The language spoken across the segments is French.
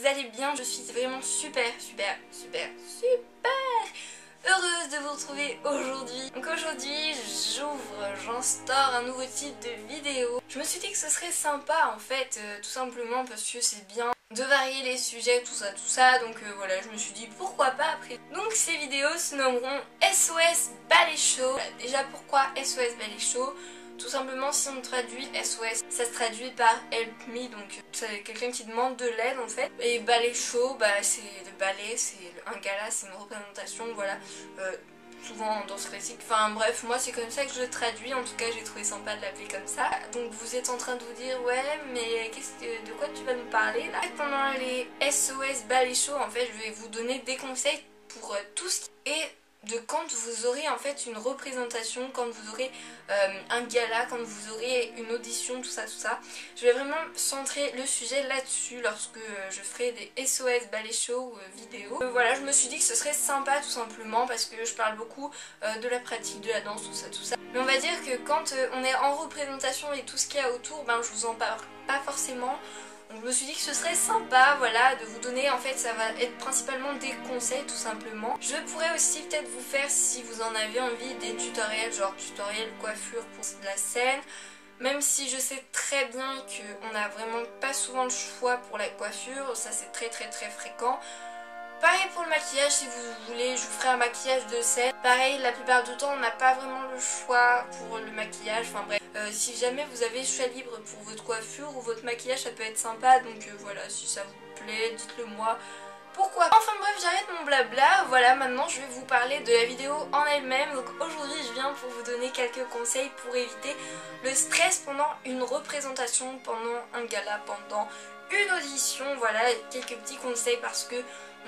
allez bien. Je suis vraiment super heureuse de vous retrouver aujourd'hui. Donc aujourd'hui j'instaure un nouveau type de vidéo. Je me suis dit que ce serait sympa en fait, tout simplement parce que c'est bien de varier les sujets, tout ça, donc voilà, je me suis dit pourquoi pas après. Donc ces vidéos se nommeront SOS Balai Chaud. Déjà pourquoi SOS Balai Chaud? Tout simplement, si on traduit SOS, ça se traduit par Help Me, donc c'est quelqu'un qui demande de l'aide en fait. Et balai chaud, bah, c'est le ballet, c'est un gala, c'est une représentation, voilà. Souvent en danse classique, enfin bref, moi c'est comme ça que je le traduis, en tout cas j'ai trouvé sympa de l'appeler comme ça. Donc vous êtes en train de vous dire ouais mais de quoi tu vas nous parler là? Pendant les SOS Balai Chaud, en fait je vais vous donner des conseils pour tout ce qui est de quand vous aurez en fait une représentation, quand vous aurez un gala, quand vous aurez une audition, tout ça. Je vais vraiment centrer le sujet là-dessus lorsque je ferai des SOS Balai Chaud vidéo. Voilà, je me suis dit que ce serait sympa tout simplement parce que je parle beaucoup de la pratique de la danse, tout ça. Mais on va dire que quand on est en représentation et tout ce qu'il y a autour, ben je vous en parle pas forcément. Donc je me suis dit que ce serait sympa, voilà, de vous donner, en fait ça va être principalement des conseils tout simplement. Je pourrais aussi peut-être vous faire, si vous en avez envie, des tutoriels, genre tutoriel coiffure pour la scène. Même si je sais très bien qu'on n'a vraiment pas souvent le choix pour la coiffure, ça c'est très fréquent. Pareil pour le maquillage, si vous voulez, je vous ferai un maquillage de scène. Pareil, la plupart du temps, on n'a pas vraiment le choix pour le maquillage. Enfin bref, si jamais vous avez choix libre pour votre coiffure ou votre maquillage, ça peut être sympa. Donc voilà, si ça vous plaît, dites-le moi. Pourquoi? Enfin bref, j'arrête mon blabla. Voilà, maintenant je vais vous parler de la vidéo en elle-même. Donc aujourd'hui, je viens pour vous donner quelques conseils pour éviter le stress pendant une représentation, pendant un gala, pendant une audition. Voilà, quelques petits conseils parce que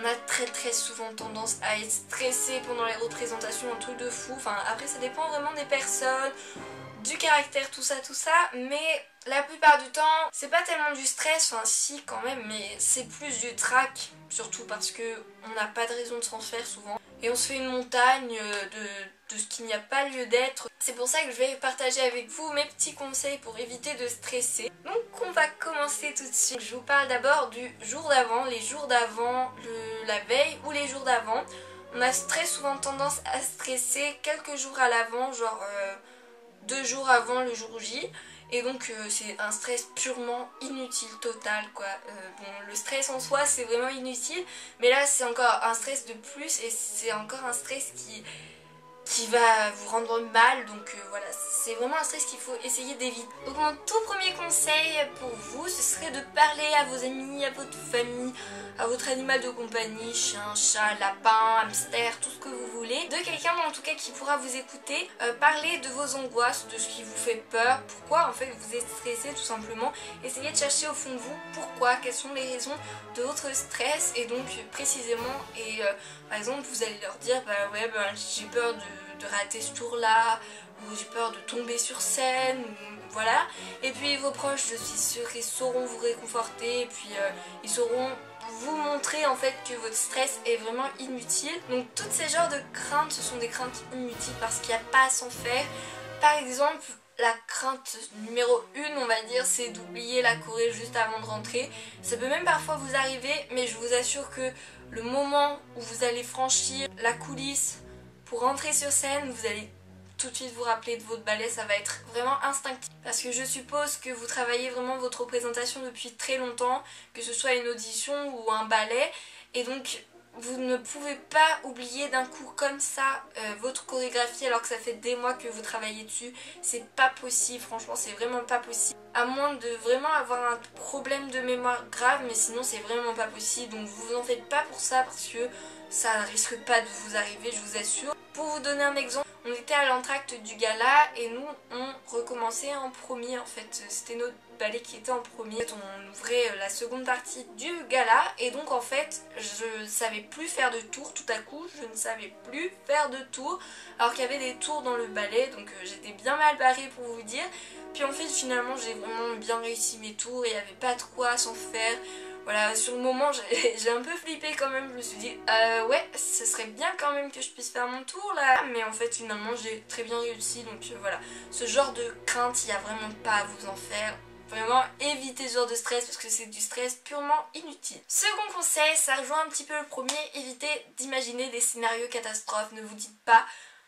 on a très souvent tendance à être stressé pendant les représentations, un truc de fou. Enfin après ça dépend vraiment des personnes, du caractère, tout ça, mais la plupart du temps c'est pas tellement du stress, enfin si quand même, mais c'est plus du trac, surtout parce que on n'a pas de raison de s'en faire souvent et on se fait une montagne de ce qu'il n'y a pas lieu d'être. C'est pour ça que je vais partager avec vous mes petits conseils pour éviter de stresser. Donc on va commencer tout de suite. Je vous parle d'abord du jour d'avant, les jours d'avant, la veille ou les jours d'avant. On a très souvent tendance à stresser quelques jours à l'avant, genre 2 jours avant le jour J. Et donc c'est un stress purement inutile, total quoi. Bon, le stress en soi c'est vraiment inutile, mais là c'est encore un stress de plus et c'est encore un stress qui va vous rendre mal, donc voilà, c'est vraiment un stress qu'il faut essayer d'éviter. Donc mon tout premier conseil pour vous, ce serait de parler à vos amis, à votre famille, à votre animal de compagnie, chien, chat, lapin, hamster, tout ce que vous voulez, de quelqu'un en tout cas qui pourra vous écouter, parler de vos angoisses, de ce qui vous fait peur, pourquoi en fait vous êtes stressé tout simplement, essayez de chercher au fond de vous pourquoi, quelles sont les raisons de votre stress et donc précisément, et par exemple vous allez leur dire bah ouais j'ai peur de rater ce tour là, ou j'ai peur de tomber sur scène, ou, voilà. Et puis vos proches, je suis sûre qu'ils sauront vous réconforter, et puis ils sauront vous montrer en fait que votre stress est vraiment inutile. Donc toutes ces genres de craintes, ce sont des craintes inutiles parce qu'il n'y a pas à s'en faire. Par exemple, la crainte numéro 1 on va dire, c'est d'oublier la choré juste avant de rentrer. Ça peut même parfois vous arriver, mais je vous assure que le moment où vous allez franchir la coulisse pour rentrer sur scène, vous allez tout de suite vous rappeler de votre ballet, ça va être vraiment instinctif. Parce que je suppose que vous travaillez vraiment votre représentation depuis très longtemps, que ce soit une audition ou un ballet, et donc vous ne pouvez pas oublier d'un coup comme ça votre chorégraphie alors que ça fait des mois que vous travaillez dessus. C'est pas possible, franchement c'est vraiment pas possible. À moins de vraiment avoir un problème de mémoire grave, mais sinon c'est vraiment pas possible. Donc vous en faites pas pour ça parce que ça risque pas de vous arriver, je vous assure. Pour vous donner un exemple, on était à l'entracte du gala et nous on recommençait en premier en fait. C'était notre ballet qui était en premier. On ouvrait la seconde partie du gala et donc en fait je savais plus faire de tours tout à coup. Je ne savais plus faire de tours alors qu'il y avait des tours dans le ballet, donc j'étais bien mal barrée pour vous dire. Puis en fait finalement j'ai vraiment bien réussi mes tours et il n'y avait pas de quoi s'en faire. Voilà, sur le moment j'ai un peu flippé quand même, je me suis dit ouais ce serait bien quand même que je puisse faire mon tour là, mais en fait finalement j'ai très bien réussi, donc voilà, ce genre de crainte il n'y a vraiment pas à vous en faire, Vraiment évitez ce genre de stress parce que c'est du stress purement inutile. Second conseil, ça rejoint un petit peu le premier, évitez d'imaginer des scénarios catastrophes. Ne vous dites pas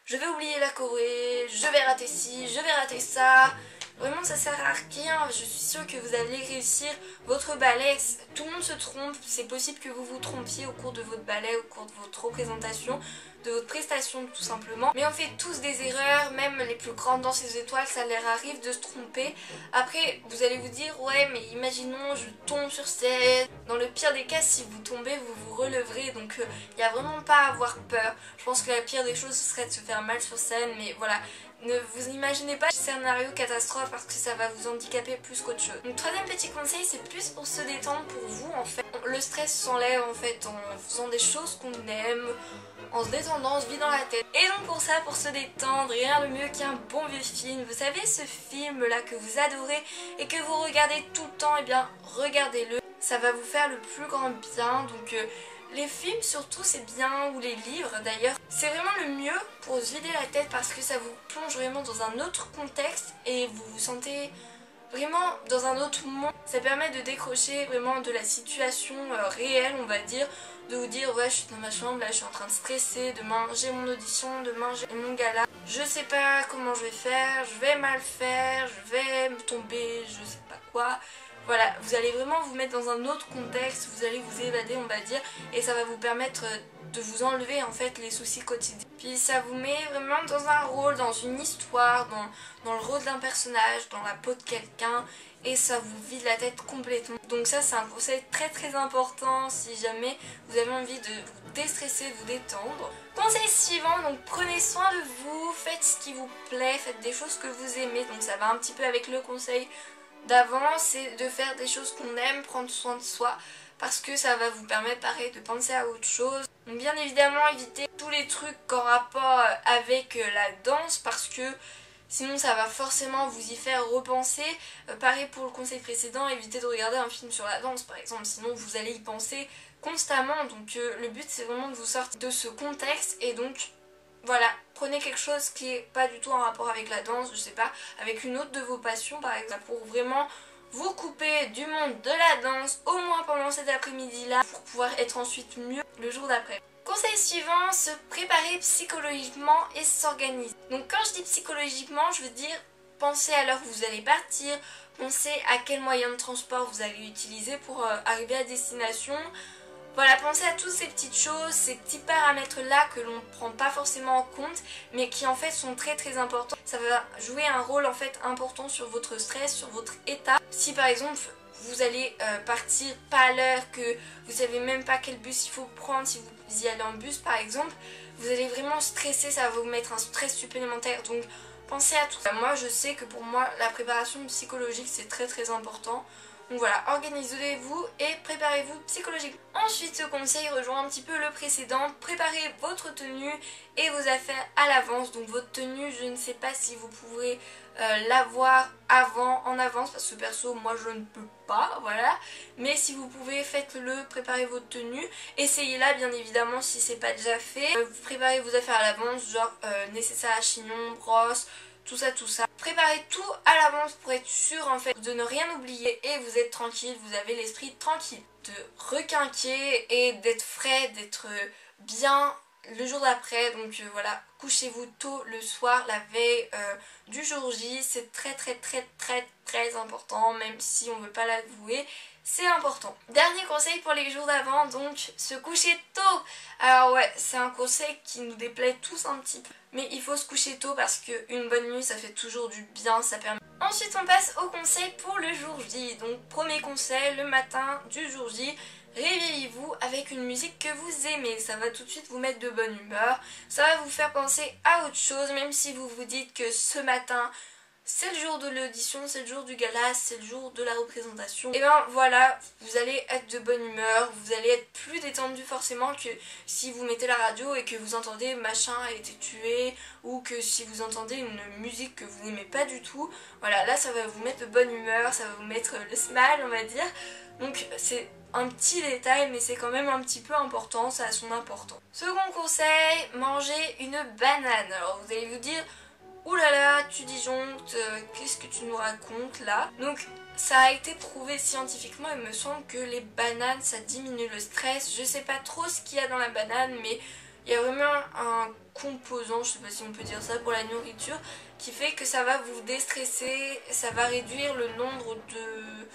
je vais oublier la Corée, je vais rater ci, je vais rater ça. Vraiment ça sert à rien, je suis sûre que vous allez réussir votre ballet. Tout le monde se trompe, c'est possible que vous vous trompiez au cours de votre ballet, au cours de votre représentation, de votre prestation tout simplement. Mais on fait tous des erreurs, même les plus grandes danseuses étoiles, ça leur arrive de se tromper. Après vous allez vous dire ouais mais imaginons je tombe sur scène. Dans le pire des cas si vous tombez vous vous releverez, donc il n'y a vraiment pas à avoir peur. Je pense que la pire des choses ce serait de se faire mal sur scène, mais voilà. Ne vous imaginez pas scénario catastrophe parce que ça va vous handicaper plus qu'autre chose. Donc troisième petit conseil, c'est plus pour se détendre pour vous en fait. Le stress s'enlève en fait en faisant des choses qu'on aime, en se détendant, on se vide dans la tête. Et donc pour ça, pour se détendre, rien de mieux qu'un bon vieux film. Vous savez ce film là que vous adorez et que vous regardez tout le temps, et bien regardez-le. Ça va vous faire le plus grand bien. Donc les films surtout c'est bien, ou les livres d'ailleurs, c'est vraiment le mieux pour se vider la tête parce que ça vous plonge vraiment dans un autre contexte et vous vous sentez vraiment dans un autre monde. Ça permet de décrocher vraiment de la situation réelle on va dire, de vous dire ouais je suis dans ma chambre, là je suis en train de stresser, demain j'ai mon audition, demain j'ai mon gala, je sais pas comment je vais faire, je vais mal faire, je vais me tomber, je sais pas quoi. Voilà, vous allez vraiment vous mettre dans un autre contexte, vous allez vous évader on va dire, et ça va vous permettre de vous enlever en fait les soucis quotidiens. Puis ça vous met vraiment dans un rôle, dans une histoire, dans le rôle d'un personnage, dans la peau de quelqu'un, et ça vous vide la tête complètement. Donc ça c'est un conseil très très important si jamais vous avez envie de vous déstresser, de vous détendre. Conseil suivant, donc prenez soin de vous, faites ce qui vous plaît, faites des choses que vous aimez, donc ça va un petit peu avec le conseil d'avant, c'est de faire des choses qu'on aime, prendre soin de soi parce que ça va vous permettre pareil de penser à autre chose. Donc bien évidemment évitez tous les trucs en rapport avec la danse parce que sinon ça va forcément vous y faire repenser. Pareil pour le conseil précédent, évitez de regarder un film sur la danse par exemple, sinon vous allez y penser constamment. Donc le but c'est vraiment de vous sortir de ce contexte et donc voilà, prenez quelque chose qui est pas du tout en rapport avec la danse, je sais pas, avec une autre de vos passions par exemple, pour vraiment vous couper du monde de la danse, au moins pendant cet après-midi là, pour pouvoir être ensuite mieux le jour d'après. Conseil suivant, se préparer psychologiquement et s'organiser. Donc quand je dis psychologiquement, je veux dire pensez à l'heure où vous allez partir, pensez à quel moyen de transport vous allez utiliser pour arriver à destination. Voilà, pensez à toutes ces petites choses, ces petits paramètres là que l'on ne prend pas forcément en compte mais qui en fait sont très très importants. Ça va jouer un rôle en fait important sur votre stress, sur votre état. Si par exemple vous allez partir pas à l'heure, que vous savez même pas quel bus il faut prendre, si vous y allez en bus par exemple, vous allez vraiment stresser, ça va vous mettre un stress supplémentaire. Donc pensez à tout ça. Moi je sais que pour moi la préparation psychologique c'est très très important. Donc voilà, organisez-vous et préparez-vous psychologiquement. Ensuite, ce conseil rejoint un petit peu le précédent. Préparez votre tenue et vos affaires à l'avance. Donc votre tenue, je ne sais pas si vous pourrez l'avoir en avance parce que perso, moi je ne peux pas, voilà. Mais si vous pouvez, faites-le, préparez votre tenue. Essayez-la bien évidemment si c'est pas déjà fait. Préparez vos affaires à l'avance, genre nécessaire à chignon, brosse, tout ça. Préparez tout à l'avance pour être sûr en fait de ne rien oublier et vous êtes tranquille, vous avez l'esprit tranquille. De requinquer et d'être frais, d'être bien le jour d'après. Donc voilà, couchez-vous tôt le soir, la veille du jour J. C'est très très très très très important, même si on ne veut pas l'avouer. C'est important. Dernier conseil pour les jours d'avant, donc se coucher tôt. Alors ouais, c'est un conseil qui nous déplaît tous un petit peu. Mais il faut se coucher tôt parce qu'une bonne nuit ça fait toujours du bien, ça permet. Ensuite on passe au conseil pour le jour J. Donc premier conseil, le matin du jour J, réveillez-vous avec une musique que vous aimez. Ça va tout de suite vous mettre de bonne humeur. Ça va vous faire penser à autre chose, même si vous vous dites que ce matin c'est le jour de l'audition, c'est le jour du gala, c'est le jour de la représentation. Et ben voilà, vous allez être de bonne humeur, vous allez être plus détendu forcément que si vous mettez la radio et que vous entendez machin a été tué, ou que si vous entendez une musique que vous n'aimez pas du tout. Voilà, là ça va vous mettre de bonne humeur, ça va vous mettre le smile on va dire. Donc c'est un petit détail mais c'est quand même un petit peu important, ça a son importance. Second conseil, manger une banane. Alors vous allez vous dire oulala, tu disjonctes, qu'est-ce que tu nous racontes là? Donc ça a été prouvé scientifiquement, il me semble que les bananes ça diminue le stress. Je sais pas trop ce qu'il y a dans la banane, mais il y a vraiment un composant, je sais pas si on peut dire ça, pour la nourriture, qui fait que ça va vous déstresser, ça va réduire le nombre de...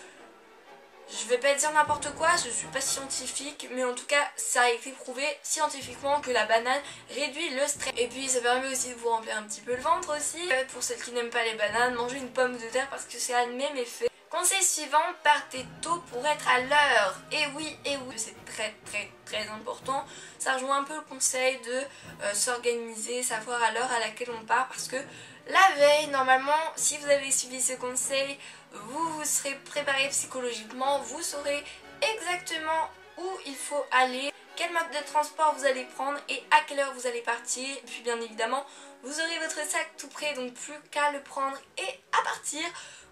Je vais pas dire n'importe quoi, je suis pas scientifique, mais en tout cas ça a été prouvé scientifiquement que la banane réduit le stress. Et puis ça permet aussi de vous remplir un petit peu le ventre aussi. Pour celles qui n'aiment pas les bananes, mangez une pomme de terre parce que c'est un de mes méfaits. Conseil suivant, partez tôt pour être à l'heure. Et oui, c'est très important. Ça rejoint un peu le conseil de s'organiser, savoir à l'heure à laquelle on part, parce que la veille, normalement, si vous avez suivi ce conseil, vous serez préparé psychologiquement, vous saurez exactement où il faut aller, quel mode de transport vous allez prendre et à quelle heure vous allez partir. Et puis bien évidemment, vous aurez votre sac tout prêt, donc plus qu'à le prendre et à partir.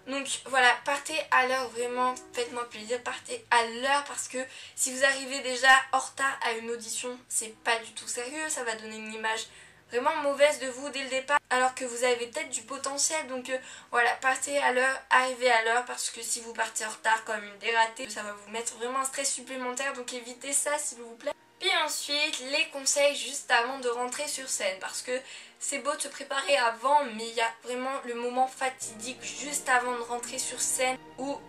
Donc voilà, partez à l'heure, vraiment, faites-moi plaisir, partez à l'heure, parce que si vous arrivez déjà en retard à une audition, c'est pas du tout sérieux, ça va donner une image vraiment mauvaise de vous dès le départ, alors que vous avez peut-être du potentiel. Donc voilà, partez à l'heure, arrivez à l'heure, parce que si vous partez en retard comme une dératée, ça va vous mettre vraiment un stress supplémentaire, donc évitez ça s'il vous plaît. Puis ensuite, les conseils juste avant de rentrer sur scène, parce que c'est beau de se préparer avant, mais il y a vraiment le moment fatidique juste avant de rentrer sur scène où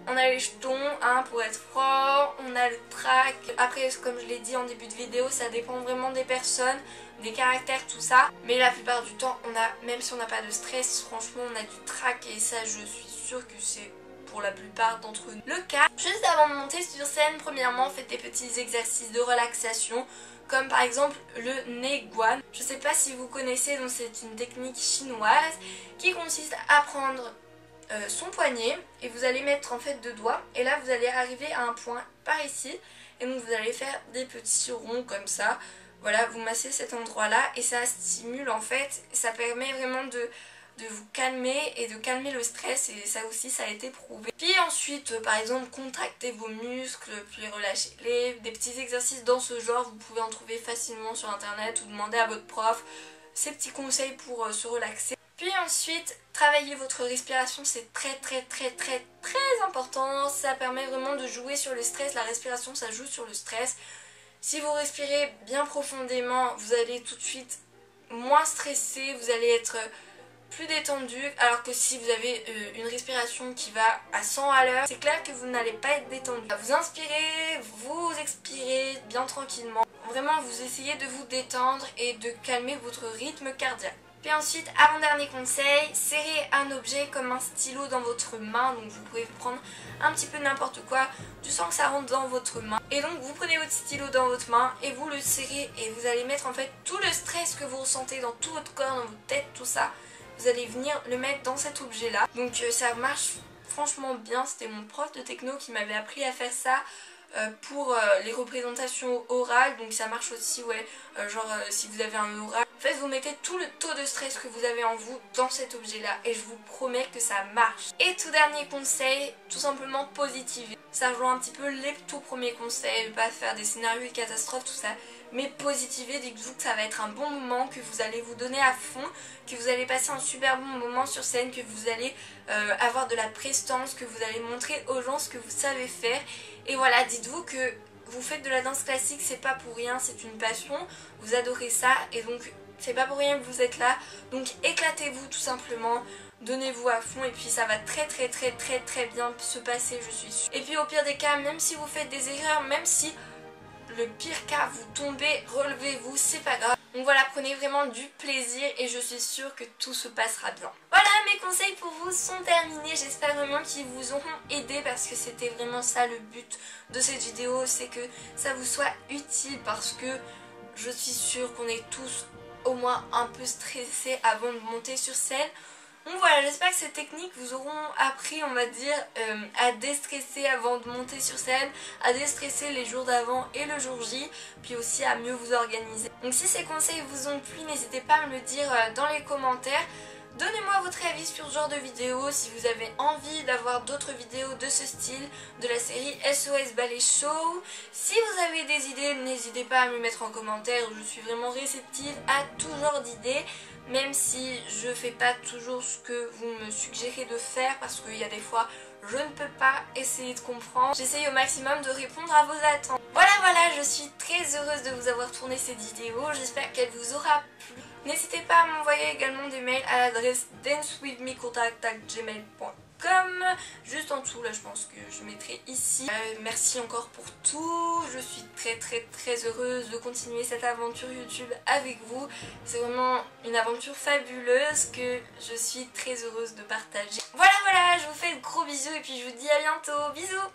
on a les jetons pour être froid, on a le trac. Après, comme je l'ai dit en début de vidéo, ça dépend vraiment des personnes, des caractères, tout ça. Mais la plupart du temps, même si on n'a pas de stress, franchement, on a du trac, et ça, je suis sûre que c'est pour la plupart d'entre nous le cas. Juste avant de monter sur scène, premièrement, faites des petits exercices de relaxation, comme par exemple le Neiguan. Je sais pas si vous connaissez, donc c'est une technique chinoise qui consiste à prendre son poignet et vous allez mettre en fait deux doigts, et là vous allez arriver à un point par ici, et donc vous allez faire des petits ronds comme ça. Voilà, vous massez cet endroit là et ça stimule en fait, ça permet vraiment de vous calmer et de calmer le stress, et ça aussi ça a été prouvé. Puis ensuite par exemple contractez vos muscles, puis relâchez-les. Des petits exercices dans ce genre, vous pouvez en trouver facilement sur internet ou demander à votre prof ces petits conseils pour se relaxer. Puis ensuite, travaillez votre respiration, c'est très important. Ça permet vraiment de jouer sur le stress. La respiration, ça joue sur le stress. Si vous respirez bien profondément, vous allez tout de suite moins stressé, vous allez être plus détendu. Alors que si vous avez une respiration qui va à 100 à l'heure, c'est clair que vous n'allez pas être détendu. Vous inspirez, vous expirez bien tranquillement. Vraiment, vous essayez de vous détendre et de calmer votre rythme cardiaque. Puis ensuite, avant-dernier conseil, serrez un objet comme un stylo dans votre main. Donc vous pouvez prendre un petit peu n'importe quoi, du sens que ça rentre dans votre main. Et donc vous prenez votre stylo dans votre main et vous le serrez, et vous allez mettre en fait tout le stress que vous ressentez dans tout votre corps, dans votre tête, tout ça. Vous allez venir le mettre dans cet objet là. Donc ça marche franchement bien. C'était mon prof de techno qui m'avait appris à faire ça pour les représentations orales. Donc ça marche aussi, ouais, si vous avez un oral, en fait vous mettez tout le taux de stress que vous avez en vous dans cet objet là, et je vous promets que ça marche. Et tout dernier conseil, tout simplement positiver. Ça rejoint un petit peu les tout premiers conseils, pas faire des scénarios de catastrophe, tout ça, mais positiver. Dites-vous que ça va être un bon moment, que vous allez vous donner à fond, que vous allez passer un super bon moment sur scène, que vous allez avoir de la prestance, que vous allez montrer aux gens ce que vous savez faire. Et voilà, dites-vous que vous faites de la danse classique, c'est pas pour rien, c'est une passion, vous adorez ça, et donc c'est pas pour rien que vous êtes là. Donc éclatez-vous tout simplement, donnez-vous à fond, et puis ça va très bien se passer, je suis sûre. Et puis au pire des cas, même si vous faites des erreurs, même si le pire cas vous tombez, relevez-vous, c'est pas grave. Donc voilà, prenez vraiment du plaisir et je suis sûre que tout se passera bien. Voilà, mes conseils pour vous sont terminés. J'espère vraiment qu'ils vous auront aidé, parce que c'était vraiment ça le but de cette vidéo, c'est que ça vous soit utile, parce que je suis sûre qu'on est tous au moins un peu stressés avant de monter sur scène. Donc voilà, j'espère que ces techniques vous auront appris, on va dire, à déstresser avant de monter sur scène, à déstresser les jours d'avant et le jour J, puis aussi à mieux vous organiser. Donc si ces conseils vous ont plu, n'hésitez pas à me le dire dans les commentaires. Donnez-moi votre avis sur ce genre de vidéo, si vous avez envie d'avoir d'autres vidéos de ce style, de la série SOS Ballet Show. Si vous avez des idées, n'hésitez pas à me mettre en commentaire, je suis vraiment réceptive à tout genre d'idées. Même si je fais pas toujours ce que vous me suggérez de faire, parce qu'il y a des fois je ne peux pas essayer de comprendre. J'essaye au maximum de répondre à vos attentes. Voilà, je suis très heureuse de vous avoir tourné cette vidéo, j'espère qu'elle vous aura plu. N'hésitez pas à m'envoyer également des mails à l'adresse dancewithmecontact@gmail.com. Juste en dessous, là je pense que je mettrai ici. Merci encore pour tout, je suis très heureuse de continuer cette aventure YouTube avec vous. C'est vraiment une aventure fabuleuse que je suis très heureuse de partager. Voilà, je vous fais de gros bisous et puis je vous dis à bientôt, bisous.